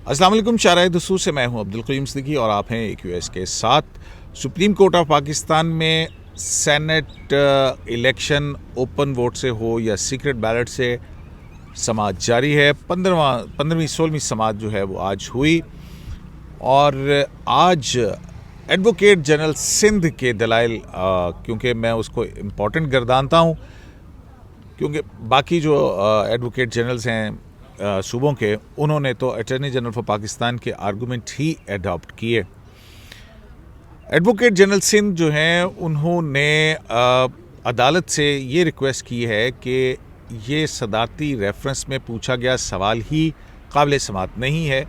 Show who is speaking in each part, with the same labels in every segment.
Speaker 1: अस्सलाम वालेकुम। शाराए दसूर से मैं हूं अब्दुल करीम सिद्दीकी और आप हैं AQS के साथ। सुप्रीम कोर्ट ऑफ पाकिस्तान में सेनेट इलेक्शन ओपन वोट से हो या सीक्रेट बैलेट से समाअत जारी है। 15वीं 16वीं समाअत जो है वो आज हुई और आज एडवोकेट जनरल सिंध के दलाइल, क्योंकि मैं उसको इम्पोर्टेंट गर्दानता हूँ क्योंकि बाकी जो एडवोकेट जनरल्स हैं सूबों के, उन्होंने तो अटॉर्नी जनरल फॉर पाकिस्तान के आर्गूमेंट ही एडॉप्ट किए। एडवोकेट जनरल सिंध जो हैं उन्होंने अदालत से ये रिक्वेस्ट की है कि ये सदारती रेफरेंस में पूछा गया सवाल ही काबिल समाअत नहीं है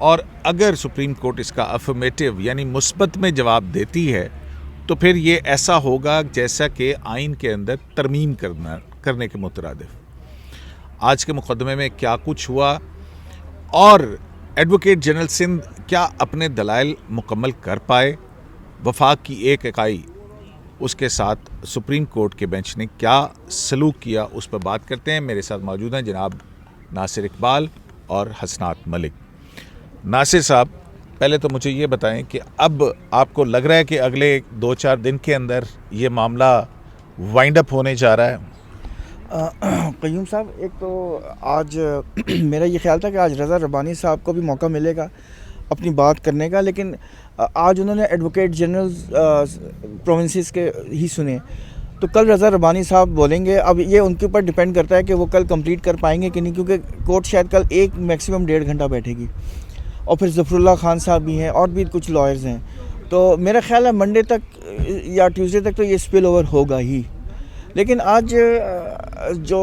Speaker 1: और अगर सुप्रीम कोर्ट इसका अफर्मेटिव यानी मुस्बत में जवाब देती है तो फिर ये ऐसा होगा जैसा कि आइन के अंदर तरमीम करने के मुतरादिफ। आज के मुकदमे में क्या कुछ हुआ और एडवोकेट जनरल सिंध क्या अपने दलाइल मुकम्मल कर पाए, वफाक की एक इकाई उसके साथ सुप्रीम कोर्ट के बेंच ने क्या सलूक किया, उस पर बात करते हैं। मेरे साथ मौजूद हैं जनाब नासिर इकबाल और हसनात मलिक। नासिर साहब, पहले तो मुझे ये बताएं कि अब आपको लग रहा है कि अगले 2-4 दिन के अंदर ये मामला वाइंड अप होने जा रहा है?
Speaker 2: क़य्यूम साहब, एक तो आज मेरा ये ख्याल था कि आज रज़ा रब्बानी साहब को भी मौका मिलेगा अपनी बात करने का, लेकिन आज उन्होंने एडवोकेट जनरल प्रोविंसेस के ही सुने, तो कल रज़ा रब्बानी साहब बोलेंगे। अब ये उनके ऊपर डिपेंड करता है कि वो कल कंप्लीट कर पाएंगे कि नहीं, क्योंकि कोर्ट शायद कल मैक्सिमम 1.5 घंटा बैठेगी और फिर ज़फ़रुल्लाह खान साहब भी हैं और भी कुछ लॉयर्स हैं। तो मेरा ख्याल है मंडे तक या ट्यूसडे तक तो ये स्पिल ओवर होगा ही। लेकिन आज जो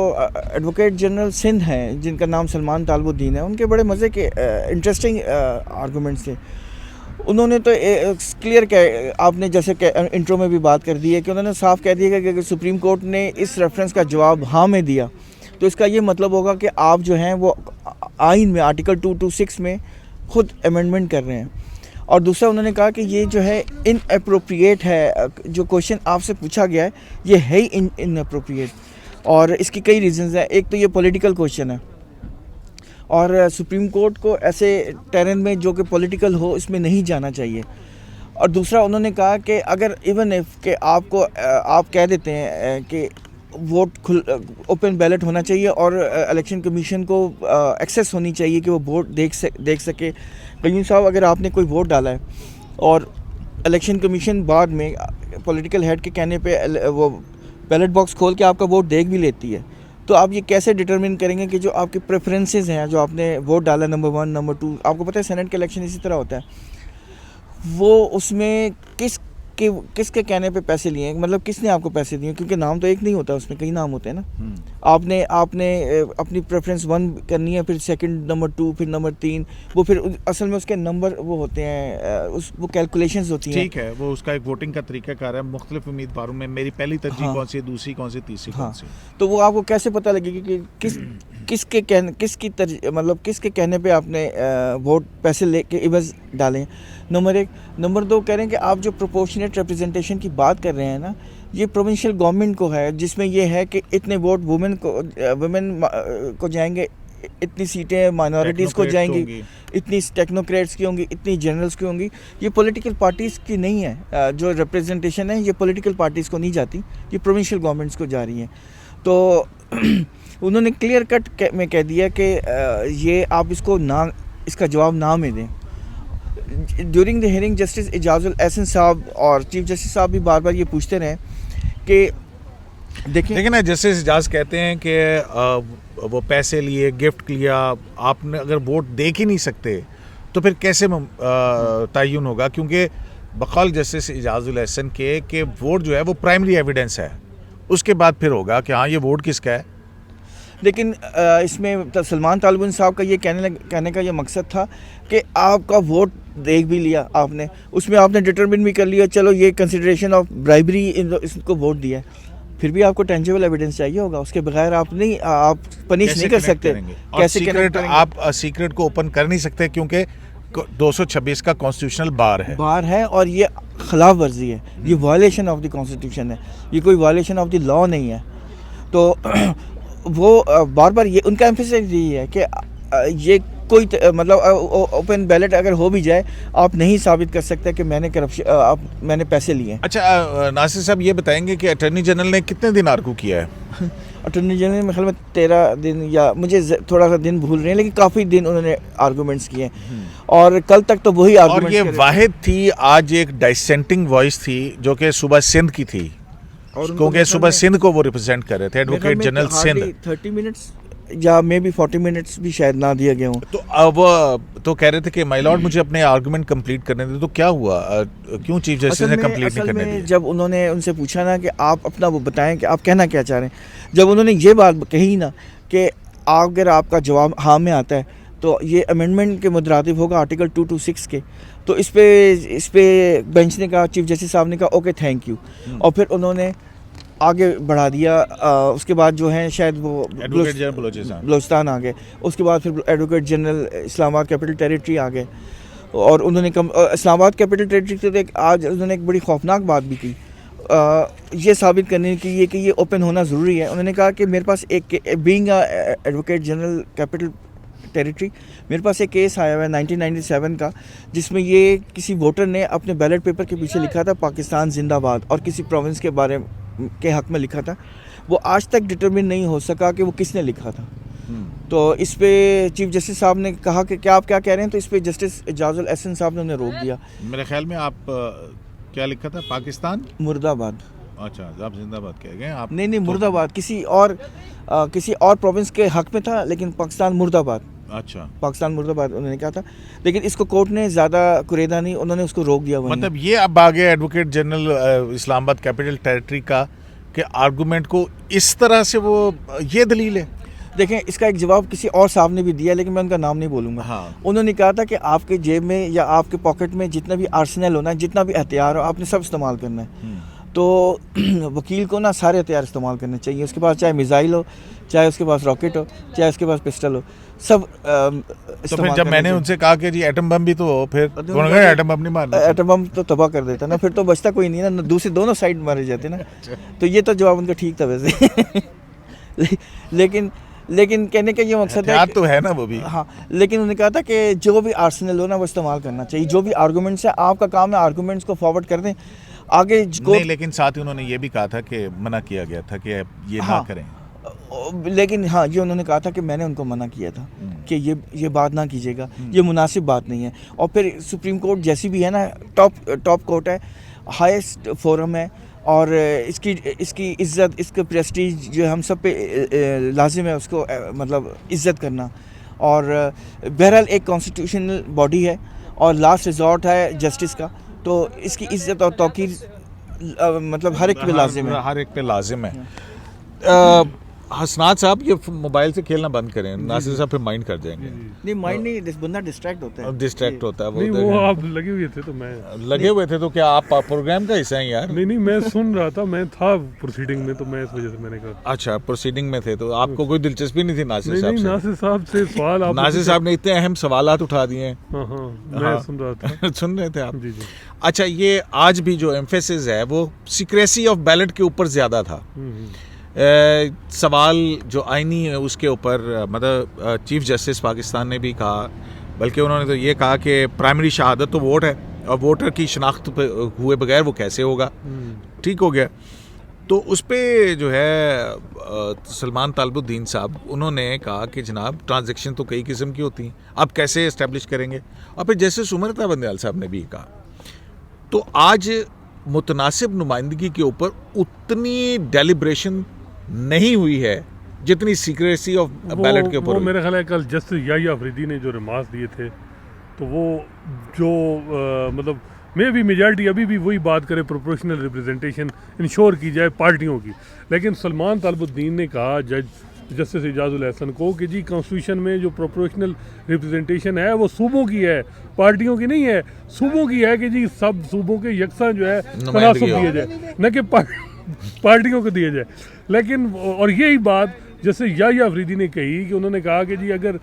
Speaker 2: एडवोकेट जनरल सिंध हैं, जिनका नाम सलमान तालबुद्दीन है, उनके बड़े मज़े के इंटरेस्टिंग आर्गूमेंट्स थे। उन्होंने तो क्लियर आपने जैसे इंट्रो में भी बात कर दी है कि उन्होंने साफ कह दिया कि अगर सुप्रीम कोर्ट ने इस रेफरेंस का जवाब हाँ में दिया तो इसका ये मतलब होगा कि आप जो हैं वो आइन में आर्टिकल 226 में खुद अमेंडमेंट कर रहे हैं। और दूसरा उन्होंने कहा कि ये जो है इनअप्रोप्रिएट है, जो क्वेश्चन आपसे पूछा गया है ये है ही इनअप्रोप्रिएट, और इसकी कई रीजंस हैं। एक तो ये पॉलिटिकल क्वेश्चन है और सुप्रीम कोर्ट को ऐसे टेरेन में जो कि पॉलिटिकल हो इसमें नहीं जाना चाहिए। और दूसरा उन्होंने कहा कि अगर इवन इफ के आप कह देते हैं कि वोट ओपन बैलेट होना चाहिए और इलेक्शन कमीशन को एक्सेस होनी चाहिए कि वो वोट देख सके। क़य्यूम साहब, अगर आपने कोई वोट डाला है और इलेक्शन कमीशन बाद में पॉलिटिकल हेड के कहने पे वो बैलेट बॉक्स खोल के आपका वोट देख भी लेती है, तो आप ये कैसे डिटरमिन करेंगे कि जो आपके प्रेफरेंसेस हैं, जो आपने वोट डाला नंबर 1 नंबर 2, आपको पता है सेनेट का इलेक्शन इसी तरह होता है, वो उसमें किसके कहने पे पैसे लिए, मतलब किसने आपको पैसे दिए, क्योंकि नाम तो एक नहीं होता, उसमें कई नाम होते हैं ना। आपने अपनी प्रेफरेंस 1 करनी है, फिर सेकंड नंबर 2, फिर नंबर 3, वो फिर असल में उसके नंबर वो होते हैं, वो कैलकुलेशंस होती हैं।
Speaker 1: ठीक है, वो उसका एक वोटिंग का तरीकाकार है। मुख्तलिफ उम्मीदवारों में मेरी पहली तरजीह कौन सी है, दूसरी कौन सी, तीसरी कौन सी,
Speaker 2: तो वो आपको कैसे पता लगेगी कि किसके कहने पे आपने वोट पैसे लेके इवज़ डालें। नंबर 1। नंबर 2 कह रहे हैं कि आप जो प्रोपोर्शनेट रिप्रेजेंटेशन की बात कर रहे हैं ना, ये प्रोविंशियल गवर्नमेंट को है, जिसमें ये है कि इतने वोट वुमेन को जाएंगे, इतनी सीटें माइनॉरिटीज़ को जाएंगी, इतनी टेक्नोक्रेट्स की होंगी, इतनी जनरल्स की होंगी। ये पॉलिटिकल पार्टीज़ की नहीं है, जो रिप्रेजेंटेशन है ये पॉलिटिकल पार्टीज़ को नहीं जाती, ये प्रोविंशियल गवर्नमेंट्स को जा रही हैं। तो उन्होंने क्लियर कट में कह दिया कि ये आप इसका जवाब ना में दें। During the hearing justice Ijazul Ahsan साहब और चीफ जस्टिस साहब भी बार बार ये पूछते रहे कि
Speaker 1: देखिए ना, जस्टिस एजाज कहते हैं कि वो पैसे लिए, गिफ्ट लिया, आपने अगर वोट देख ही नहीं सकते तो फिर कैसे तयन होगा, क्योंकि बकौल जस्टिस एजाजुल एहसन के कि वोट जो है वो प्राइमरी एविडेंस है, उसके बाद फिर होगा कि हाँ ये वोट किसका है।
Speaker 2: लेकिन इसमें सलमान तालबुद्दीन साहब का ये कहने का ये मकसद था कि आपका वोट देख भी लिया आपने, उसमें आपने डिटरमिन भी कर लिया, चलो ये कंसिडरेशन ऑफ ब्राइबरी इसको वोट दिया है, फिर भी आपको टेंजिबल एविडेंस चाहिए होगा, उसके बगैर आप पनिश नहीं कर सकते।
Speaker 1: कैसे आप सीक्रेट को ओपन कर नहीं सकते, क्योंकि 226 का कॉन्स्टिट्यूशनल बार है
Speaker 2: और ये खिलाफ वर्जी है, ये वायलेशन ऑफ द कॉन्स्टिट्यूशन है, ये कोई वायलेशन ऑफ द लॉ नहीं है। तो वो बार बार ये उनका एम्फेसिस यही है कि ये कोई मतलब ओपन बैलेट अगर हो भी जाए, आप नहीं साबित कर सकते कि मैंने मैंने पैसे लिए हैं।
Speaker 1: अच्छा नासिर साहब ये बताएंगे कि अटॉर्नी जनरल ने कितने दिन आर्गू किया है?
Speaker 2: अटॉर्नी जनरल मेरे ख्याल में 13 दिन, या मुझे थोड़ा सा दिन भूल रहे हैं, लेकिन काफ़ी दिन उन्होंने आर्गूमेंट्स किए हैं और कल तक तो वही
Speaker 1: और
Speaker 2: आर्गूमेंट्स
Speaker 1: ये वाहिद थी आज एक डाइसेंटिंग वॉइस थी जो कि सुबह सिंध की थी, क्योंकि सुबह सिंध को वो रिप्रेजेंट कर रहे थे, एडवोकेट जनरल सिंध।
Speaker 2: 30 मिनट्स या मे बी 40 मिनट्स भी शायद ना दिया गया हूँ।
Speaker 1: तो अब तो कह रहे थे कि माय लॉर्ड मुझे अपने आर्गुमेंट कंप्लीट करने दे, तो क्या हुआ? क्यों चीफ जस्टिस ने कंप्लीट नहीं करने दिया?
Speaker 2: जब उन्होंने उनसे पूछा ना कि आप अपना वो बताएं कि आप कहना क्या चाह रहे हैं, जब उन्होंने ये बात कही ना कि अगर आपका जवाब हाँ में आता है तो ये अमेंडमेंट के मुतरातिब होगा आर्टिकल 226 के, तो इस पे बेंच ने कहा, चीफ जस्टिस साहब ने कहा ओके थैंक यू, और फिर उन्होंने आगे बढ़ा दिया। उसके बाद जो है शायद वो
Speaker 1: एडवोकेट जनरल
Speaker 2: बलोचिस्तान आ गए, उसके बाद फिर advocate general Islamabad capital territory आ गए, और उन्होंने इस्लामाबाद कैपिटल टेरिटरी से आज उन्होंने एक बड़ी खौफनाक बात भी की, ये साबित करने के लिए कि ये ओपन होना ज़रूरी है। उन्होंने कहा कि मेरे पास एक being advocate general capital territory, मेरे पास एक केस आया हुआ है 1997 का, जिसमें ये किसी वोटर ने अपने बैलेट पेपर के पीछे लिखा था पाकिस्तान जिंदाबाद, और किसी प्रोविंस के बारे के हक में लिखा था। वो आज तक डिटरमिन नहीं हो सका कि वो किसने लिखा था। तो इस पे चीफ जस्टिस साहब ने कहा कि क्या आप क्या कह रहे हैं, तो इस पे जस्टिस एजाजुल एहसन साहब ने उन्हें रोक दिया।
Speaker 1: मेरे ख्याल में आप क्या लिखा था? पाकिस्तान
Speaker 2: मुर्दाबाद।
Speaker 1: अच्छा, आप जिंदाबाद कह गए आप?
Speaker 2: नहीं मुर्दाबाद किसी और प्रोविंस के हक में था, लेकिन पाकिस्तान मुर्दाबाद।
Speaker 1: अच्छा,
Speaker 2: पाकिस्तान मुर्दाबाद उन्होंने कहा था, लेकिन इसको कोर्ट ने ज़्यादा कुरेदा नहीं, उन्होंने उसको रोक दिया।
Speaker 1: मतलब ये अब आगे advocate general Islamabad capital territory का के आर्गुमेंट को इस तरह से वो ये दलील है।
Speaker 2: देखें, इसका एक जवाब किसी और साहब ने भी दिया, लेकिन मैं उनका नाम नहीं बोलूँगा।
Speaker 1: हाँ।
Speaker 2: उन्होंने कहा था कि आपके जेब में या आपके पॉकेट में जितना भी आर्सेनल होना है, जितना भी हथियार हो, आपने सब इस्तेमाल करना है। तो वकील को ना सारे हथियार इस्तेमाल करने चाहिए, उसके पास चाहे मिसाइल हो, चाहे उसके पास रॉकेट हो, चाहे उसके पास पिस्टल हो, सब
Speaker 1: तो फिर जब मैंने उनसे कहा कि जी एटम बम भी तो हो, फिर उन्होंने एटम बम नहीं मारना।
Speaker 2: एटम बम तो तबाह कर देता ना, फिर तो बचता कोई नहीं ना, दूसरे दोनों साइड मारे जाते ना। तो ये तो जवाब उनका ठीक था वैसे। लेकिन कहने का ये मकसद है
Speaker 1: तो है ना वो भी।
Speaker 2: हाँ, लेकिन उन्होंने कहा था कि जो भी आर्सेनल हो ना वो इस्तेमाल करना चाहिए, जो भी आर्गूमेंट्स है, आपका काम है आर्गूमेंट्स को फॉरवर्ड कर दें आगे।
Speaker 1: नहीं, लेकिन साथ ही उन्होंने ये भी कहा था कि मना किया गया था कि ये ना करें।
Speaker 2: लेकिन हाँ, ये उन्होंने कहा था कि मैंने उनको मना किया था कि ये बात ना कीजिएगा, ये मुनासिब बात नहीं है। और फिर सुप्रीम कोर्ट जैसी भी है ना, टॉप कोर्ट है, हाईएस्ट फोरम है, और इसकी इज़्ज़त, इसका प्रेस्टीज जो हम सब पे लाजिम है उसको मतलब इज़्ज़त करना। और बहरहाल एक कॉन्स्टिट्यूशनल बॉडी है और लास्ट रिजॉर्ट है जस्टिस का, तो इसकी इज़्ज़त और तौकीर मतलब हर एक पे लाजिम है।
Speaker 1: हर एक पे लाजिम है। हसनात साहब ये मोबाइल से खेलना बंद करें, नासिर साहब फिर माइंड कर जाएंगे।
Speaker 2: नहीं, माइंड नहीं, बंदा डिस्ट्रैक्ट होता है।
Speaker 1: डिस्ट्रैक्ट होता है
Speaker 3: नहीं, वो आप लगे हुए थे तो मैं
Speaker 1: लगे हुए थे, तो क्या आप प्रोग्राम का हिस्सा हैं यार?
Speaker 3: नहीं, मैं सुन रहा था, मैं था प्रोसीडिंग में, तो मैं इस वजह से मैंने कहा।
Speaker 1: अच्छा, प्रोसीडिंग में थे तो आपको कोई दिलचस्पी नहीं थी नासिर साहब से?
Speaker 3: नासिर साहब से सवाल आप
Speaker 1: नासिर साहब ने इतने अहम सवालात उठा दिए हैं।
Speaker 3: मैं सुन रहा था।
Speaker 1: सुन रहे थे आप?
Speaker 3: जी।
Speaker 1: अच्छा, ये आज भी जो एम्फेसिस है वो सीक्रेसी ऑफ बैलेट के ऊपर ज़्यादा था। सवाल जो आईनी है उसके ऊपर, मतलब चीफ जस्टिस पाकिस्तान ने भी कहा, बल्कि उन्होंने तो ये कहा कि प्राइमरी शहादत तो वोट है, और वोटर की शनाख्त हुए बगैर वो कैसे होगा। ठीक हो गया। तो उस पर जो है सलमान तालिबुद्दीन साहब उन्होंने कहा कि जनाब ट्रांजैक्शन तो कई किस्म की होती हैं, आप कैसे इस्टेब्लिश करेंगे। और फिर जस्टिस उमर बंदयाल साहब ने भी कहा। तो आज मुतनासिब नुमाइंदगी के ऊपर उतनी डेलिब्रेशन नहीं हुई है जितनी सीक्रेसी ऑफ बैलेट के ऊपर।
Speaker 3: वो मेरे ख्याल है कल जस्टिस याहिया अफरीदी ने जो रिमार्क्स दिए थे, तो वो जो मतलब मे भी मेजॉरिटी अभी भी वही बात करे, प्रोपोर्शनल रिप्रेजेंटेशन इंश्योर की जाए पार्टियों की। लेकिन सलमान तालिबुद्दीन ने कहा जस्टिस एजाजुल एहसन को कि जी कॉन्स्टिट्यूशन में जो प्रोपोर्शनल रिप्रेजेंटेशन है वो सूबों की है, पार्टियों की नहीं है। सूबों की है कि जी सब सूबों के यकसा जो है तनासुब दिए जाए, न कि पार्टियों को दिए जाए। लेकिन और यही बात जैसे याहिया अफरीदी ने कही कि उन्होंने कहा कि जी अगर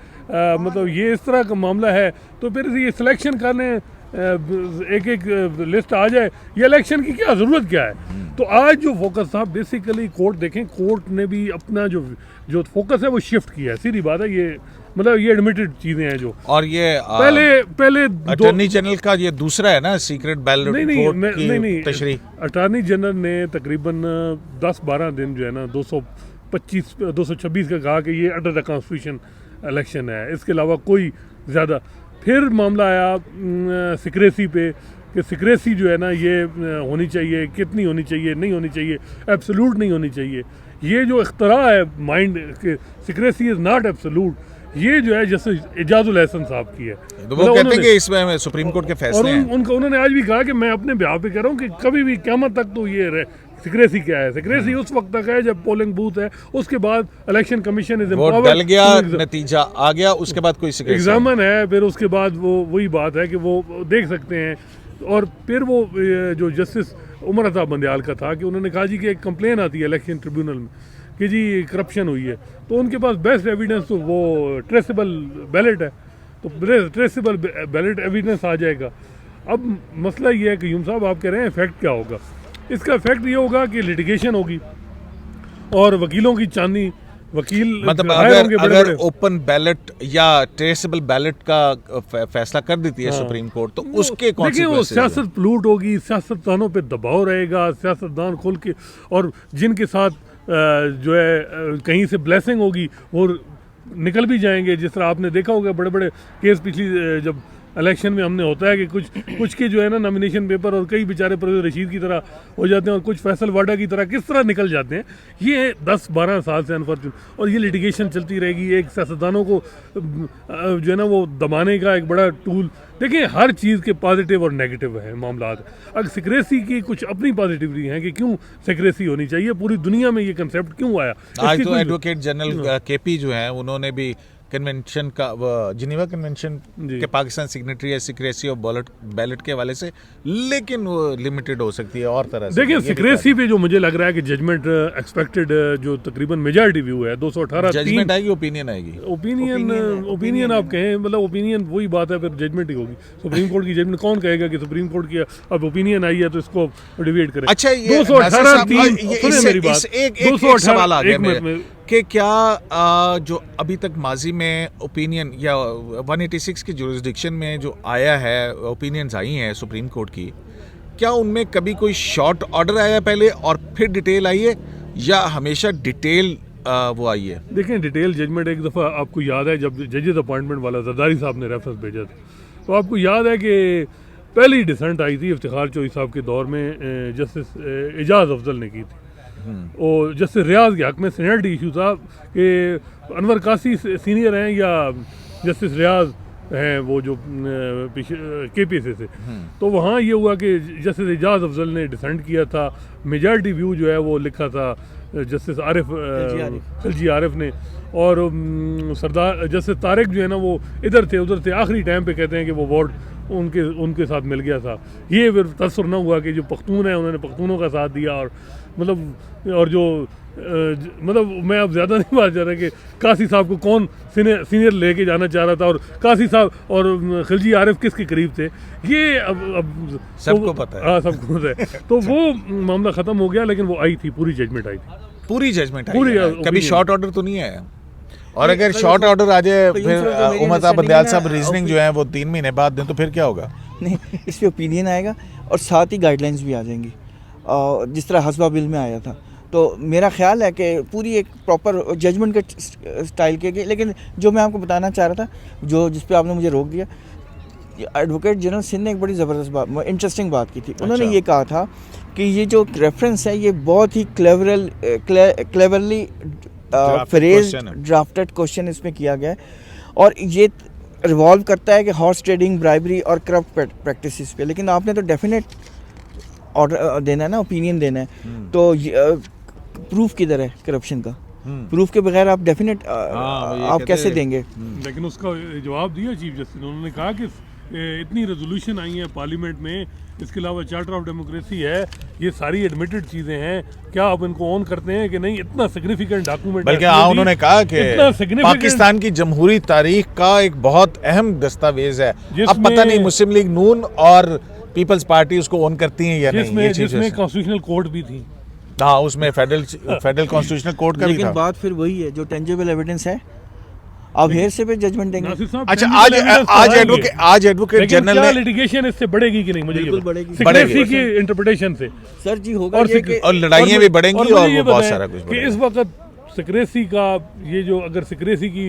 Speaker 3: मतलब ये इस तरह का मामला है तो फिर ये सिलेक्शन करने एक लिस्ट आ जाए, ये इलेक्शन की क्या ज़रूरत क्या है। तो आज जो फोकस था बेसिकली कोर्ट देखें, कोर्ट ने भी अपना जो फोकस है वो शिफ्ट किया है, सीधी बात है, ये मतलब ये एडमिटेड चीजें हैं जो,
Speaker 1: और ये
Speaker 3: पहले
Speaker 1: अटॉर्नी जनरल का ये दूसरा है ना सीक्रेट बैलेट वोट की तशरीह।
Speaker 3: अटॉर्नी जनरल ने तकरीबन 10-12 दिन जो है ना 226 का कहा कि ये अंडर द कॉन्स्टिट्यूशन इलेक्शन है, इसके अलावा कोई ज़्यादा। फिर मामला आया सिक्रेसी पे कि सिक्रेसी जो है ना ये होनी चाहिए, कितनी होनी चाहिए, नहीं होनी चाहिए, एब्सोल्यूट नहीं होनी चाहिए। ये जो इख्तरा है माइंड के सिक्रेसी इज़ नॉट एब्सोल्यूट, ये जो है जैसे इजाजुल एहसन साहब की है,
Speaker 1: तो वो कहते हैं कि इसमें सुप्रीम कोर्ट के फैसले हैं।
Speaker 3: और उन्होंने आज भी कहा कि मैं अपने ब्याह पे कह रहा हूँ कि कभी भी क़यामत तक तो ये सिक्रेसी क्या है, सिक्रेसी उस वक्त तक है जब पोलिंग बूथ है, उसके बाद इलेक्शन कमीशन इज
Speaker 1: वोट डल गया, नतीजा आ गया, उसके बाद कोई सिक्रेसी
Speaker 3: एग्जामन है, फिर उसके बाद वो वही बात है कि वो देख सकते हैं। और फिर वो जो जस्टिस उमर अता बंदयाल का था कि उन्होंने कहा जी कि एक कंप्लेन आती है इलेक्शन ट्रिब्यूनल में कि जी करप्शन हुई है, तो उनके पास बेस्ट एविडेंस तो वो ट्रेसेबल बैलेट है, तो ट्रेसेबल बैलेट एविडेंस आ जाएगा। अब मसला ये है कि यूम साहब आप कह रहे हैं इफेक्ट क्या होगा, इसका इफेक्ट ये होगा कि लिटिगेशन होगी और वकीलों की चांदी, वकील
Speaker 1: मतलब अगर ओपन बैलेट या ट्रेसेबल बैलेट का फैसला कर देती है सुप्रीम कोर्ट, तो उसके
Speaker 3: वो सियासत प्लूट होगी, सियासतदानों पे दबाव रहेगा, सियासतदान खुल के, और जिनके साथ जो है कहीं से ब्लेसिंग होगी वो निकल भी जाएंगे। जिस तरह आपने देखा होगा बड़े बड़े केस पिछली जब इलेक्शन में हमने होता है कि कुछ के जो है ना नॉमिनेशन पेपर और कई बेचारे परवेज़ रशीद की तरह हो जाते हैं और कुछ फैसल वाडा की तरह किस तरह निकल जाते हैं। ये 10-12 साल से अनफॉर्चुनेट, और ये लिटिगेशन चलती रहेगी। एक सियासतदानों को जो है ना वो दबाने का एक बड़ा टूल। देखिए हर चीज़ के पॉजिटिव और नेगेटिव है मामला। अगर सिक्रेसी की कुछ अपनी पॉजिटिविटी हैं कि क्यों सिक्रेसी होनी चाहिए, पूरी दुनिया में ये कंसेप्ट क्यों आया।
Speaker 1: आज तो एडवोकेट जनरल केपी जो है उन्होंने भी कन्वेंशन का, जिनेवा कन्वेंशन के पाकिस्तान सिग्नेटरी है सिक्रेसी और बैलेट के हवाले से, लेकिन वो लिमिटेड हो सकती है और तरह से।
Speaker 3: देखिए सिक्रेसी पे जो मुझे लग रहा है कि जजमेंट एक्सपेक्टेड जो तकरीबन मेजॉरिटी व्यू है 218
Speaker 1: जजमेंट आएगी, ओपिनियन आएगी।
Speaker 3: ओपिनियन आप कहें, मतलब ओपिनियन वही बात है, फिर जजमेंट ही होगी। सुप्रीम कोर्ट की जजमेंट कौन कहेगा कि सुप्रीम कोर्ट की अब ओपिनियन आई है तो इसको डिबेट करें।
Speaker 1: अच्छा,
Speaker 3: 218 मेरी बात,
Speaker 1: एक सवाल आ गया कि क्या जो अभी तक माजी में ओपिनियन या 186 की जुरिस्डिक्शन में जो आया है, ओपिनियंस आई हैं सुप्रीम कोर्ट की, क्या उनमें कभी कोई शॉर्ट ऑर्डर आया पहले और फिर डिटेल आई है, या हमेशा डिटेल वो आई है?
Speaker 3: देखें डिटेल जजमेंट एक दफ़ा आपको याद है जब जजेस अपॉइंटमेंट वाला जरदारी साहब ने रेफरेंस भेजा था, तो आपको याद है कि पहली डिसेंट आई थी इफ्तिखार चौधरी साहब के दौर में, जस्टिस एजाज अफजल ने की थी। और जस्टिस रियाज के हक में सीनियरिटी इशू था कि अनवर कासी सीनियर हैं या जस्टिस रियाज हैं वो जो KPSA से। तो वहाँ ये हुआ कि जस्टिस एजाज अफजल ने डिसेंट किया था, मेजॉरिटी व्यू जो है वो लिखा था जस्टिस खिलजी आरिफ ने, और सरदार जस्टिस तारिक जो है ना वो इधर थे उधर थे, आखिरी टाइम पे कहते हैं कि वो वार्ड उनके साथ मिल गया था। ये फिर तसर ना हुआ कि जो पख्तून है उन्होंने पख्तूनों का साथ दिया, और जो मतलब मैं अब ज़्यादा नहीं बात चाह रहा कि कासी साहब को कौन सीनियर लेके जाना चाह रहा था, और कासी साहब और खिलजी आरिफ किसके करीब थे, ये अब
Speaker 1: सबको पता है।
Speaker 3: हाँ सबको पता है। तो वो मामला ख़त्म हो गया, लेकिन वो आई थी, पूरी जजमेंट आई थी,
Speaker 1: पूरी जजमेंट आई। कभी शॉर्ट ऑर्डर तो नहीं आया? और अगर शॉर्ट ऑर्डर आ जाए फिर उमर अता बंदयाल साहब रीजनिंग जो है वो 3 महीने बाद दें तो फिर क्या होगा?
Speaker 2: नहीं, इस पे ओपिनियन आएगा और साथ ही गाइडलाइंस भी आ जाएंगी, जिस तरह हसबा बिल में आया था। तो मेरा ख्याल है कि पूरी एक प्रॉपर जजमेंट के स्टाइल के, लेकिन जो मैं आपको बताना चाह रहा था, जिस पे आपने मुझे रोक दिया, एडवोकेट जनरल सिंह ने एक बड़ी ज़बरदस्त बात, इंटरेस्टिंग बात की थी। उन्होंने ये कहा था कि ये जो रेफरेंस है ये बहुत ही क्लेवरली फ्रेज ड्राफ्टेड क्वेश्चन इसमें किया गया है, और ये रिवॉल्व करता है कि हॉर्स ट्रेडिंग, ब्राइबरी और करप्ट प्रैक्टिसेस पे। लेकिन आपने तो डेफिनेट ऑर्डर देना है ना, ओपिनियन देना है, तो प्रूफ किधर है करप्शन का? प्रूफ के बगैर आप डेफिनेट आप कैसे देंगे?
Speaker 3: लेकिन उसका जवाब दिया चीफ जस्टिस, उन्होंने कहा कि इतनी रेजोल्यूशन आई है पार्लियामेंट में, इसके अलावा चार्टर ऑफ डेमोक्रेसी है, ये सारी एडमिटेड चीज़ें हैं, क्या आप इनको ऑन करते हैं कि नहीं? इतना सिग्निफिकेंट डॉक्यूमेंट,
Speaker 1: बल्कि उन्होंने कहा कि पाकिस्तान की जमहूरी तारीख का एक बहुत अहम दस्तावेज है। अब पता नहीं मुस्लिम लीग नून और पीपल्स पार्टी उसको ओन करती है या नहीं, ये चीज़
Speaker 3: जिसमें कॉन्स्टिट्यूशनल कोर्ट भी थी।
Speaker 1: हाँ, उसमें फेडरल कॉन्स्टिट्यूशनल कोर्ट का भी
Speaker 2: लेकिन
Speaker 1: था।
Speaker 2: बात फिर वही है, जो टेंजेबल एविडेंस है, आप हेर से पे जजमेंट देंगे।
Speaker 3: नासिर साहब,
Speaker 1: अच्छा,
Speaker 3: tangible
Speaker 1: आज एडवोकेट
Speaker 3: लेकिन
Speaker 1: जनरल
Speaker 3: क्या
Speaker 1: ने
Speaker 3: लिटिगेशन इससे बढ़ेगी कि नहीं, मुझे ये
Speaker 2: बिल्कुल
Speaker 3: बताओ।
Speaker 2: बढ़ेगी।
Speaker 3: सिक्रेसी की इंटरप्रिटेशन से
Speaker 2: सर जी होगा
Speaker 3: और
Speaker 2: ये कि
Speaker 1: और लड़ाइयाँ भी बढ़ेंगी
Speaker 3: मुझे
Speaker 1: और
Speaker 3: ये
Speaker 1: वो बहुत
Speaker 3: बताएं
Speaker 1: सारा कुछ
Speaker 3: कि
Speaker 1: बढ़ेगा।
Speaker 3: इस वक्त सिक्रेसी का ये जो अगर सिक्रेसी की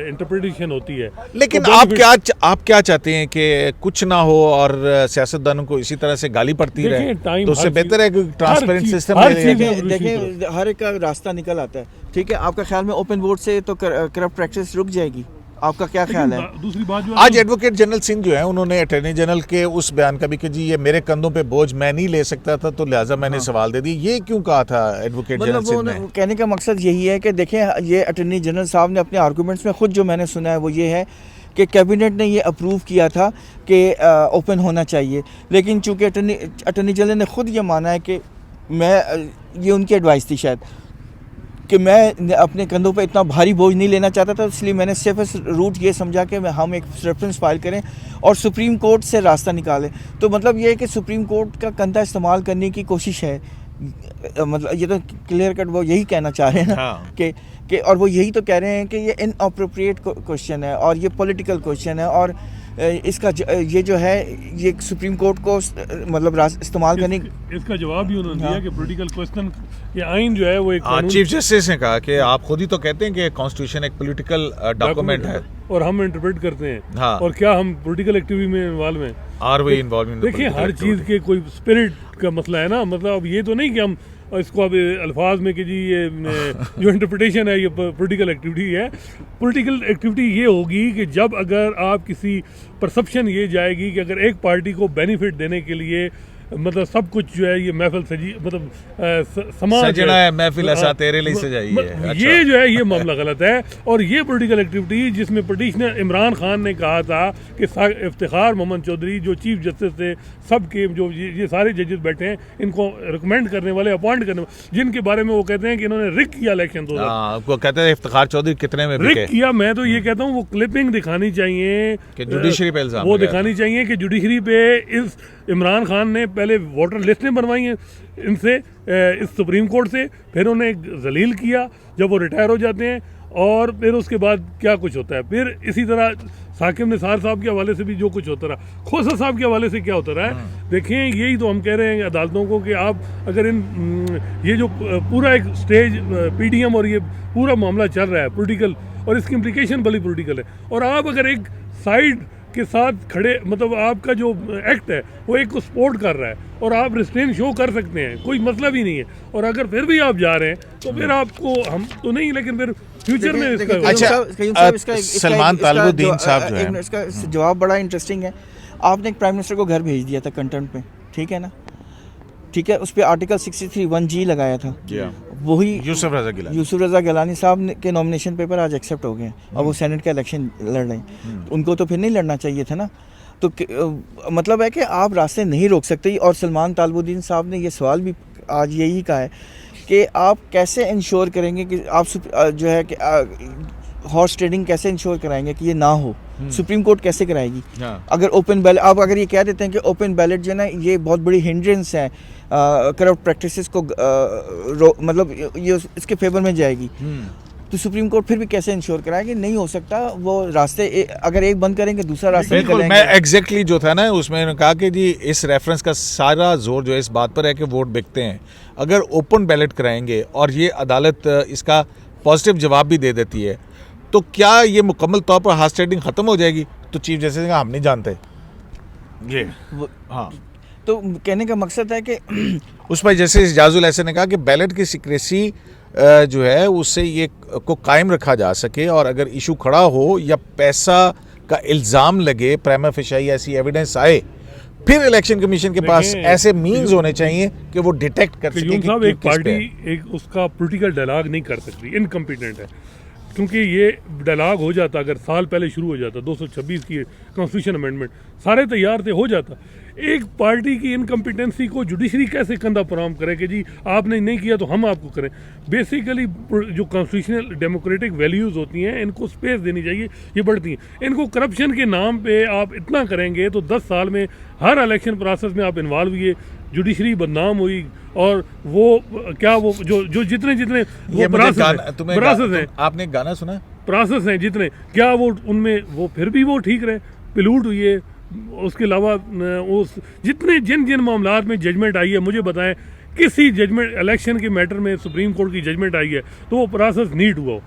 Speaker 3: इंटरप्रिटेशन होती है,
Speaker 1: लेकिन
Speaker 3: तो
Speaker 1: आप क्या चाहते हैं कि कुछ ना हो और सियासतदानों को इसी तरह से गाली पड़ती
Speaker 3: देखिए,
Speaker 1: रहे,
Speaker 3: टाइम
Speaker 1: तो उससे
Speaker 3: हर
Speaker 1: बेहतर है कि ट्रांसपेरेंट
Speaker 3: चीज़-
Speaker 1: सिस्टम
Speaker 3: हर
Speaker 1: में
Speaker 3: चीज़
Speaker 1: रहेगा।
Speaker 3: में-
Speaker 2: देखें हर एक का रास्ता निकल आता है, ठीक है। आपका ख्याल में ओपन वोट से तो करप्ट प्रैक्टिस रुक जाएगी? आपका क्या ख्याल है?
Speaker 3: दूसरी बात जो
Speaker 1: आज एडवोकेट जनरल सिंह जो है, उन्होंने अटॉर्नी जनरल के उस बयान का भी कि जी ये मेरे कंधों पे बोझ मैं नहीं ले सकता था, तो लिहाजा मैंने सवाल दे दी, ये क्यों कहा था एडवोकेट जनरल
Speaker 2: मतलब
Speaker 1: सिंह
Speaker 2: वो
Speaker 1: ने?
Speaker 2: कहने का मकसद यही है कि देखें, ये अटॉर्नी जनरल साहब ने अपने आर्गूमेंट्स में खुद जो मैंने सुना है वो ये है कि कैबिनेट ने ये अप्रूव किया था कि ओपन होना चाहिए, लेकिन चूंकि अटॉर्नी जनरल ने खुद ये माना है कि ये उनकी एडवाइस थी शायद कि मैं अपने कंधों पे इतना भारी बोझ नहीं लेना चाहता था, इसलिए मैंने सेफेस्ट रूट ये समझा कि हम एक रेफरेंस फाइल करें और सुप्रीम कोर्ट से रास्ता निकालें। तो मतलब ये है कि सुप्रीम कोर्ट का कंधा इस्तेमाल करने की कोशिश है, मतलब ये तो क्लियर कट वो यही कहना चाह रहे हैं ना,
Speaker 1: हाँ।
Speaker 2: कि और वो यही तो कह रहे हैं कि ये इनअप्रोप्रिएट क्वेश्चन है और ये पॉलिटिकल क्वेश्चन है, और इसका ये जो है ये सुप्रीम कोर्ट को मतलब इस्तेमाल करने
Speaker 3: इसका जवाब भी उन्होंने दिया
Speaker 2: हाँ।
Speaker 3: कि पॉलिटिकल क्वेश्चन, ये आइन जो है वो एक कानून
Speaker 1: चीफ जस्टिस ने कहा कि आप खुद ही तो कहते हैं कि कॉन्स्टिट्यूशन एक पॉलिटिकल डॉक्यूमेंट है,
Speaker 3: और हम इंटरप्रेट करते हैं,
Speaker 1: हाँ।
Speaker 3: और क्या हम पॉलिटिकल एक्टिविटी में इन्वॉल्व हैं?
Speaker 1: आर वे इन्वॉल्व इन
Speaker 3: देखिए, हर चीज़ के कोई स्पिरिट का मसला है ना, मतलब अब ये तो नहीं कि हम इसको अब अल्फाज में कि जी ये जो इंटरप्रिटेशन है ये पॉलिटिकल एक्टिविटी है। पॉलिटिकल एक्टिविटी ये होगी कि जब अगर आप किसी परसेप्शन ये जाएगी कि अगर एक पार्टी को बेनिफिट देने के लिए मतलब सब कुछ जो है ये महफिल सजी, मतलब समाज
Speaker 1: सजना है महफिल ऐसा तेरे लिए सजाई है, अच्छा।
Speaker 3: ये जो है ये मामला गलत है। और ये पॉलिटिकल एक्टिविटी जिसमें पिटिशनर इमरान खान ने कहा था कि इफ्तिखार मोहम्मद चौधरी जो चीफ जस्टिस थे, सब के जो ये सारे जजेस बैठे हैं, इनको रिकमेंड करने वाले, अपॉइंट करने वाले, जिनके बारे में वो कहते हैं कि इन्होंने रिक किया इलेक्शन, तो
Speaker 1: आपको कहते हैं इफ्तिखार चौधरी कितने में बिके?
Speaker 3: रिक किया। मैं तो ये कहता हूँ वो क्लिपिंग दिखानी चाहिए
Speaker 1: कि जुडिशरी पे इल्जाम
Speaker 3: वो
Speaker 1: लगाया
Speaker 3: दिखानी चाहिए कि जुडिशरी पे इस इमरान खान ने पहले वोटर लिस्टें बनवाई हैं इनसे, इस सुप्रीम कोर्ट से, फिर उन्हें जलील किया जब वो रिटायर हो जाते हैं, और फिर उसके बाद क्या कुछ होता है। फिर इसी तरह साकिब निसार साहब के हवाले से भी जो कुछ होता रहा, खोसा साहब के हवाले से क्या होता रहा है। देखें, यही तो हम कह रहे हैं अदालतों को कि आप अगर ये जो पूरा एक स्टेज पीडीएम और ये पूरा मामला चल रहा है पॉलिटिकल, और इसकी इम्प्लीकेशन बड़ी पॉलिटिकल है, और आप अगर एक साइड के साथ खड़े, मतलब आपका जो एक्ट है वो एक को सपोर्ट कर रहा है और आप रिस्ट्रेन शो कर सकते हैं, कोई मतलब ही नहीं है, और अगर फिर भी आप जा रहे हैं तो फिर आपको, हम तो नहीं लेकिन फिर फ्यूचर में
Speaker 1: अच्छा, सलमान तालुद्दीन साहब जो है,
Speaker 2: इसका जवाब बड़ा इंटरेस्टिंग है। आपने एक प्राइम मिनिस्टर को घर भेज दिया था कंटेंट में, ठीक है ना, ठीक है, उस पर आर्टिकल 63(1)(g लगाया था, वही
Speaker 1: यूसुफ
Speaker 2: रजा गिलानी साहब के नॉमिनेशन पेपर आज एक्सेप्ट हो गए हैं और वो सेनेट का इलेक्शन लड़ रहे हैं। उनको तो फिर नहीं लड़ना चाहिए था ना। तो मतलब है कि आप रास्ते नहीं रोक सकते। और सलमान तालुद्दीन साहब ने ये सवाल भी आज यही कहा है कि आप कैसे इंश्योर करेंगे कि आप जो है कि हॉर्स ट्रेडिंग कैसे इंश्योर कराएंगे कि ये ना हो, सुप्रीम कोर्ट कैसे कराएगी? अगर ओपन बैलेट, आप अगर ये कह देते हैं कि ओपन बैलेट जो है ना ये बहुत बड़ी हिंड्रेंस है करप्ट प्रैक्टिसेस को, मतलब ये इसके फेवर में जाएगी, तो सुप्रीम कोर्ट फिर भी कैसे इंश्योर कराए कि नहीं हो सकता वो रास्ते, अगर एक बंद करेंगे दूसरा रास्ता
Speaker 1: बिल्कुल। मैं एग्जैक्टली जो था ना उसमें कहा कि जी इस रेफरेंस का सारा जोर जो है इस बात पर है कि वोट बिकते हैं। अगर ओपन बैलेट कराएंगे और ये अदालत इसका पॉजिटिव जवाब भी दे देती है, तो क्या ये मुकम्मल तौर पर हॉर्स ट्रेडिंग ख़त्म हो जाएगी? तो चीफ जस्टिस ने कहा हम नहीं जानते ये, हाँ।
Speaker 2: तो कहने का मकसद है कि
Speaker 1: उस पर जैसे इजाजुल ऐसे ने कहा कि बैलेट की सिक्रेसी जो है उससे ये को कायम रखा जा सके, और अगर इशू खड़ा हो या पैसा का इल्ज़ाम लगे, प्राइमा फेशियाई ऐसी एविडेंस आए, फिर इलेक्शन कमीशन के पास ऐसे मीन्स होने चाहिए कि वो डिटेक्ट कर सके
Speaker 3: साहब एक पार्टी एक उसका पॉलिटिकल डायलॉग नहीं कर सकती, इनकम्पिटेंट है, क्योंकि ये डायलॉग हो जाता अगर साल पहले शुरू हो जाता, 226 की कॉन्स्टिट्यूशन अमेंडमेंट सारे तैयार थे, हो जाता। एक पार्टी की इनकम्पिटेंसी को जुडिशरी कैसे कंधा फराहम करे कि जी आपने नहीं किया तो हम आपको करें। बेसिकली जो कॉन्स्टिट्यूशनल डेमोक्रेटिक वैल्यूज़ होती हैं इनको स्पेस देनी चाहिए, ये बढ़ती हैं। इनको करप्शन के नाम पे आप इतना करेंगे तो 10 साल में हर इलेक्शन प्रोसेस में आप इन्वॉल्व हुए, जुडिशरी बदनाम हुई, और वो क्या वो जो जितने वो प्रोसेस हैं,
Speaker 1: आपने एक गाना सुना?
Speaker 3: प्रोसेस हैं जितने, क्या वो उनमें वो फिर भी वो ठीक रहे, पिलूट हुई है। उसके अलावा उस जिन मामलात में जजमेंट आई है, मुझे बताएं किसी जजमेंट इलेक्शन के मैटर में सुप्रीम कोर्ट की जजमेंट आई है तो वो प्रोसेस नीट हुआ हो?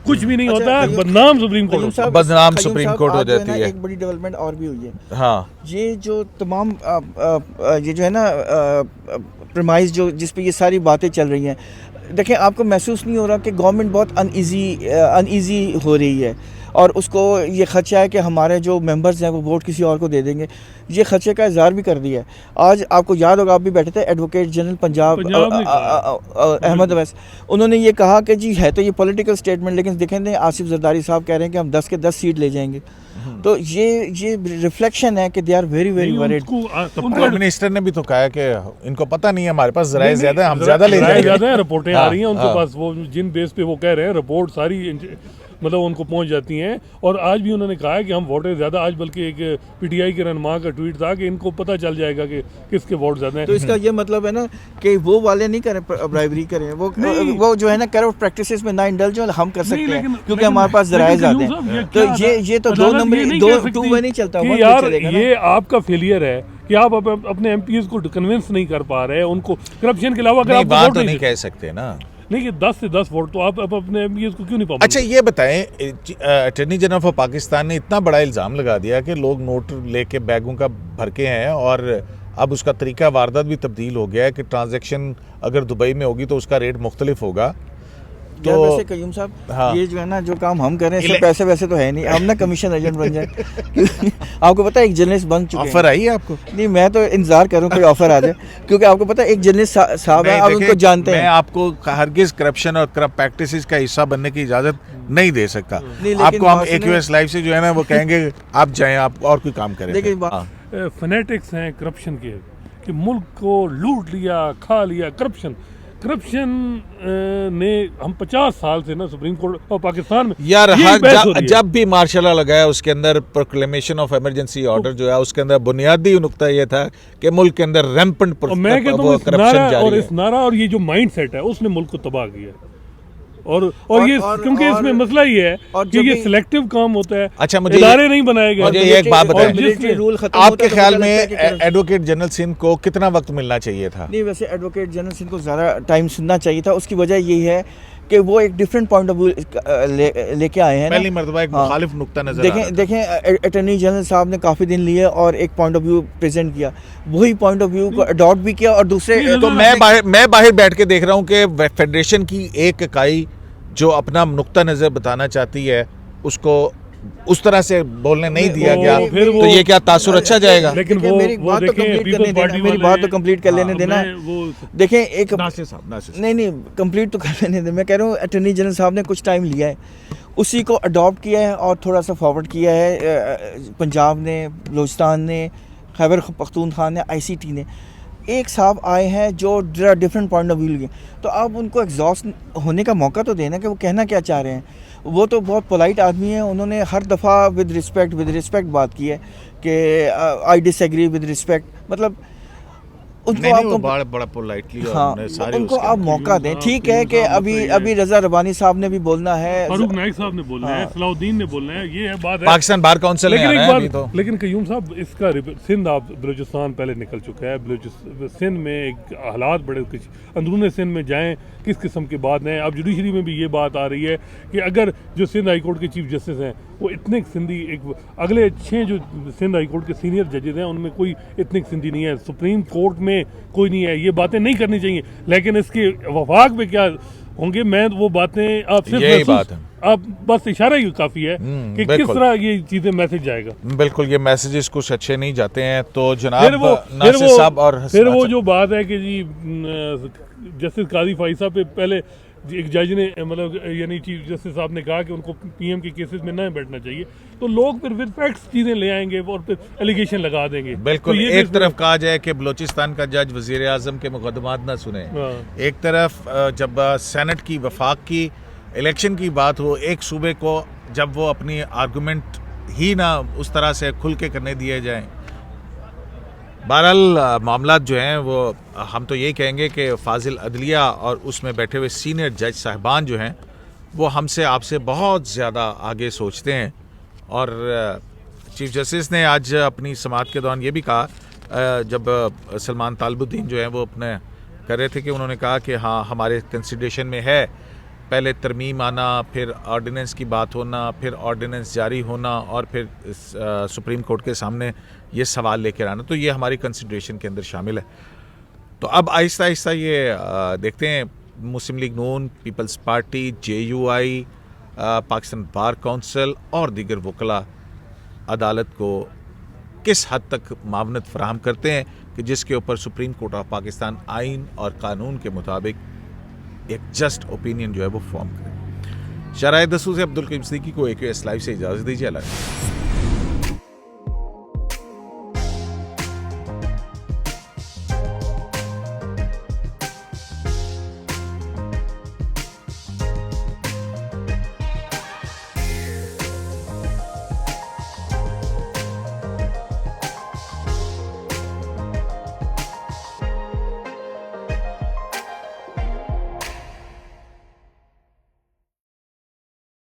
Speaker 3: कुछ भी नहीं होता, बदनाम सुप्रीम कोर्ट,
Speaker 1: बदनाम सुप्रीम कोर्ट हो जाती है।
Speaker 2: एक बड़ी डेवलपमेंट और भी हुई है।
Speaker 1: हाँ,
Speaker 2: ये जो तमाम ये जो है ना प्रमाइस जो जिस पे ये सारी बातें चल रही हैं, देखें आपको महसूस नहीं हो रहा कि गवर्नमेंट बहुत अनईजी हो रही है, और उसको ये खदशा है कि हमारे जो मेंबर्स हैं वो वोट किसी और को दे देंगे। ये खदशे का इज़हार भी कर दिया है। आज आपको याद होगा, आप भी बैठे थे, एडवोकेट जनरल पंजाब अहमद अवैस, उन्होंने ये कहा कि जी है तो ये पॉलिटिकल स्टेटमेंट, लेकिन देखें आसिफ जरदारी साहब कह रहे हैं कि हम 10 के 10 सीट ले जाएंगे। तो ये रिफ्लेक्शन है कि they are very worried.
Speaker 1: Prime minister ने भी तो कहा कि इनको पता नहीं है, हमारे पास ज़राए ज़्यादा है, हम ज़्यादा ले जाएंगे।
Speaker 3: ज़्यादा है, रिपोर्टें आ रही हैं उनके पास, वो जिन बेस पे वो कह रहे हैं रिपोर्ट सारी मतलब उनको पहुंच जाती हैं। और आज भी उन्होंने कहा है कि हम वोटें ज़्यादा, आज बल्कि एक पीटीआई के रहनुमा का ट्वीट था कि इनको पता चल जाएगा कि किसके वोट ज़्यादा हैं।
Speaker 2: तो इसका ये मतलब है ना कि वो वाले नहीं करें, ब्राइबरी करें, वो जो है ना करप्ट प्रैक्टिसेस में ना इंडल्ज हो, हम कर सकते हैं क्योंकि हमारे पास ज़राए ज़्यादा हैं। तो ये तो दो नंबर टू वे नहीं चलता
Speaker 3: यार, ये आपका फेलियर है कि आप अपने एमपीएस को कन्विंस नहीं कर पा रहे, उनको करप्शन के अलावा
Speaker 1: बात तो नहीं कह सकते ना।
Speaker 3: नहीं कि 10 से 10 वोट तो आप अपने एमपीएस को क्यों नहीं पाबंद?
Speaker 1: अच्छा ये बताएं, अटॉर्नी जनरल ऑफ पाकिस्तान ने इतना बड़ा इल्ज़ाम लगा दिया कि लोग नोट लेके बैगों का भर के हैं, और अब उसका तरीका वारदात भी तब्दील हो गया है कि ट्रांजैक्शन अगर दुबई में होगी तो उसका रेट मुख्तलिफ होगा।
Speaker 2: तो वैसे कयूम साहब, हाँ, ये जो है ना जो काम हम कर रहे हैं इसमें पैसे वैसे तो है नहीं, हम ना कमीशन एजेंट बन जाए। आपको पता है एक जर्नलिस्ट बन चुके हैं।
Speaker 1: ऑफर आई है आपको?
Speaker 2: नहीं, मैं तो इंतजार करूं कोई ऑफर आ जाए, क्योंकि आपको पता है एक जर्नलिस्ट साहब है, आप उनको जानते हैं।
Speaker 1: मैं आपको हरगिज करप्शन और करप्ट प्रैक्टिसेस का हिस्सा बनने की इजाजत नहीं दे सकता। आपको हम AQS लाइव से जो है ना वो कहेंगे आप जाएं, आप और कोई काम करें।
Speaker 3: देखिए फनेटिक्स हैं करप्शन के, कि मुल्क को लूट लिया, खा लिया। करप्शन ने हम 50 साल से ना सुप्रीम कोर्ट और पाकिस्तान में
Speaker 1: यार जब भी मार्शल लॉ लगाया उसके अंदर प्रोक्लेमेशन ऑफ इमरजेंसी ऑर्डर जो है उसके अंदर बुनियादी नुकता ये था कि मुल्क के अंदर रैंपेंट करप्शन जारी है।
Speaker 3: इस नारा और ये जो माइंड सेट है उसने मुल्क को तबाह किया। और ये क्योंकि इसमें मसला ही है कि ये सिलेक्टिव काम होता है।
Speaker 1: अच्छा, मुझे
Speaker 3: इदारे नहीं बनाए गए।
Speaker 1: मुझे एक बात बताएं, आपके ख्याल में एडवोकेट जनरल सिंह को कितना वक्त मिलना चाहिए था?
Speaker 2: नहीं, वैसे एडवोकेट जनरल सिंह को ज़्यादा टाइम सुनना चाहिए था। उसकी वजह यही है कि वो एक डिफरेंट पॉइंट ऑफ व्यू लेके आए हैं।
Speaker 1: पहली मर्तबा एक मुखालिफ नुक्ता नजर आ रहा था।
Speaker 2: देखें अटॉर्नी जनरल साहब ने काफ़ी दिन लिए और एक पॉइंट ऑफ व्यू प्रेजेंट किया, वही पॉइंट ऑफ व्यू को अडॉप्ट भी किया। और दूसरे
Speaker 1: तो मैं बाहर बैठ के देख रहा हूँ कि फेडरेशन की एक इकाई जो अपना नुक्ता नज़र बताना चाहती है उसको उस तरह से बोलने नहीं दिया गया, तो ये क्या तासुर अच्छा जाएगा?
Speaker 3: लेकिन
Speaker 2: मेरी बात तो कंप्लीट कर लेने देना। देखें एक नहीं कंप्लीट तो कर लेने दें। मैं कह रहा हूँ अटॉर्नी जनरल साहब ने कुछ टाइम लिया है, उसी को अडॉप्ट किया है और थोड़ा सा फॉरवर्ड किया है। पंजाब ने, बलूचिस्तान ने, खैबर पख्तूनख्वा ने, ICT ने, एक साहब आए हैं जो डिफरेंट पॉइंट ऑफ व्यू लिए, तो आप उनको एग्जॉस्ट होने का मौका तो देना कि वो कहना क्या चाह रहे हैं। वो तो बहुत पोलाइट आदमी है, उन्होंने हर दफ़ा विद रिस्पेक्ट बात की है कि आई डिसएग्री विद रिस्पेक्ट, मतलब उनको
Speaker 1: आप बड़ा पोलाइटली,
Speaker 2: हाँ, उनको आप मौका दें। ठीक है कि अभी रजा रबानी साहब ने भी बोलना है,
Speaker 3: फारूक नाइक साहब ने बोलना है, सलाउद्दीन ने बोलना है, ये है बात है।
Speaker 1: पाकिस्तान बार काउंसिल
Speaker 3: लेकिन कयूम साहब इसका सिंध आप बलूचिस्तान पहले निकल चुका है। सिंध में एक हालात बड़े कुछ अंदरूनी सिंध में जाएं किस किस्म की बात है। अब जुडिशरी में भी ये बात आ रही है कि अगर जो सिंध हाई कोर्ट के चीफ जस्टिस हैं वो इतने सिंधी, एक अगले 6 जो सिंध हाई कोर्ट के सीनियर जजेस हैं उनमें कोई इतने सिंधी नहीं है, सुप्रीम कोर्ट में कोई नहीं है। ये बातें नहीं करनी चाहिए, लेकिन इसके वफाक में क्या होंगे, मैं वो बातें आप सिर्फ आप बस इशारा ही काफ़ी है कि किस तरह ये चीज़ें मैसेज जाएगा।
Speaker 1: बिल्कुल, ये मैसेजेस कुछ अच्छे नहीं जाते हैं। तो जनाब नासिर साहब और
Speaker 3: फिर वो जो बात है कि जी जस्टिस काजी फाई साहब पे पहले एक जज ने मतलब यानी चीफ जस्टिस साहब ने कहा कि उनको पीएम के केसेस में ना बैठना चाहिए, तो लोग फिर विद फैक्ट्स चीज़ें ले आएंगे और फिर एलिगेशन लगा देंगे।
Speaker 1: बिल्कुल,
Speaker 3: तो ये
Speaker 1: एक तरफ कहा जाए कि बलूचिस्तान का जज वजीर आजम के मुकदमात ना सुने, एक तरफ जब सेनेट की वफाक की इलेक्शन की बात हो, एक सूबे को जब वो अपनी आर्गूमेंट ही ना उस तरह से खुल के करने दिए जाएं। बहरहाल मामला जो हैं वो हम तो यही कहेंगे कि फाजिल अदलिया और उसमें बैठे हुए सीनियर जज साहिबान जो हैं वो हमसे आपसे बहुत ज़्यादा आगे सोचते हैं। और चीफ जस्टिस ने आज अपनी समाअत के दौरान ये भी कहा, जब सलमान तालिबुद्दीन जो हैं वो अपने कर रहे थे, कि उन्होंने कहा कि हाँ हमारे कंसिडरेशन में है पहले तरमीम आना, फिर ऑर्डिनेंस की बात होना, फिर ऑर्डिनेंस जारी होना और फिर सुप्रीम कोर्ट के सामने ये सवाल लेकर आना, तो ये हमारी कंसिडरेशन के अंदर शामिल है। तो अब आहिस्ता आहिस्ता ये देखते हैं Muslim League Noon, Peoples Party, JUI, Pakistan bar council और दीगर वकला अदालत को किस हद तक मावनत फराहम करते हैं कि जिसके ऊपर सुप्रीम कोर्ट ऑफ पाकिस्तान आइन और कानून के मुताबिक एक जस्ट ओपिनियन जो है वो फॉर्म करे। शराय दस्तूर से अब्दुल करीम सिद्दीकी को AQS लाइव से इजाज़त दीजिए।